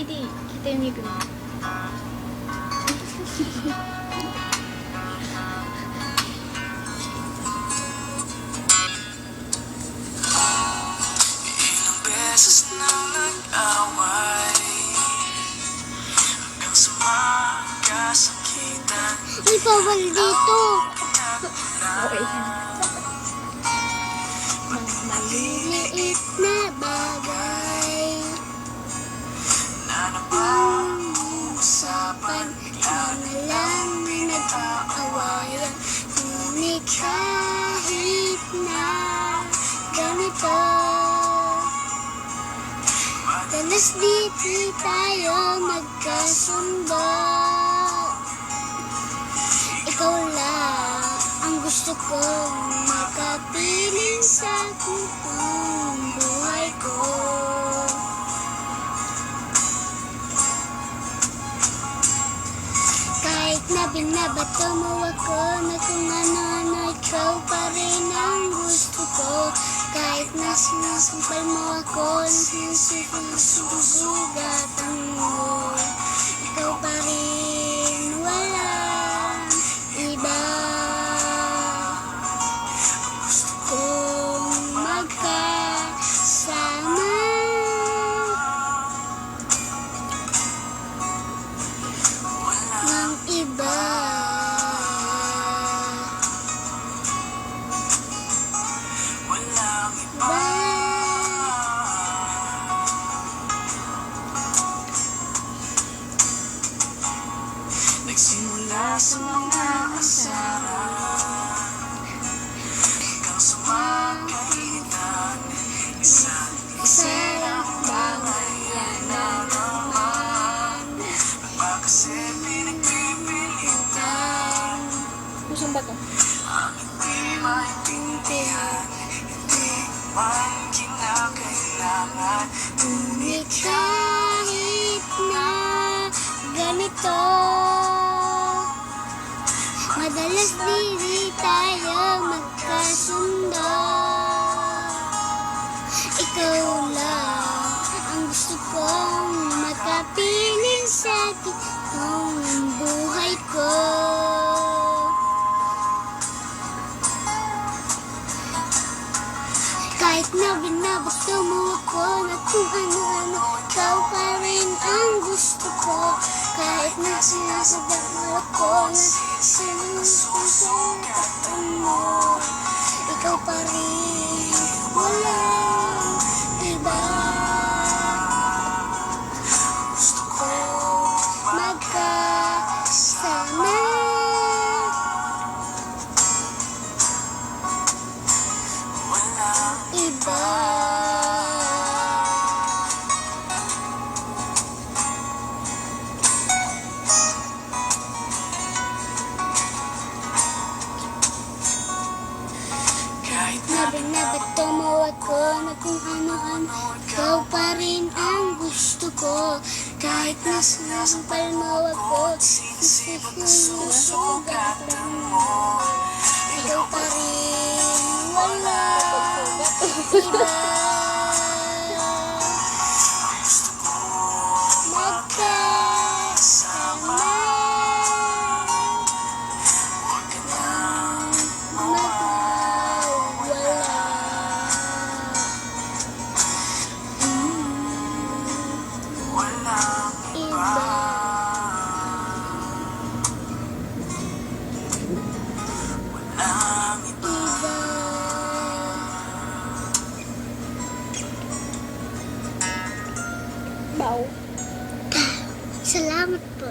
di kita yung ngipin mo. Ilang beses nang nag-away hanggang sa magkasakitan. Ay, bawal dito. Okay. Maliliit na bagay Na napag-uusapan, bigla na lang pinag-aawayan. Ngunit kahit na ganito, madalas di tayo magkasundo. Ikaw lang ang gusto kong makapiling sa buong buhay ko. Kahit na binabato mo ako na kung ano-ano, ikaw pa rin ang gusto ko. Kahit na sinasampal mo ako na sinusugatan mo, ikaw pa rin, walang iba. Gusto kong magkasama. Ng iba. Walang iba. Nagsimula sa mga asaran hanggang sa magkainan. Isang Sarap bangayan na naman. kasi pinagpipilitan. Kusang ba to? Ang hindi maintindihan, hindi man kinakailangan. Ngunit kahit na ganito, madalas di tayo magkasundo. Ikaw lang ang gusto kong makapiling sa buong buhay ko. Kahit na binabato mo ako na kung ano-ano, ikaw pa rin ang gusto ko. Kahit na sinasabat mo ako na sinusugatan mo, ikaw pa rin, walang iba. Gusto ko magkasama. Walang Iba. kahit Na binabato mo ako na kung ano-ano, ikaw pa rin ang gusto ko. Kahit na sinasampal mo ako, sinusugatan mo, ikaw pa rin, wala iba. gusto ko Magkasama. huwag ka nang Mawawala. walang Iba. walang iba. Iba. Bow. Salamat po.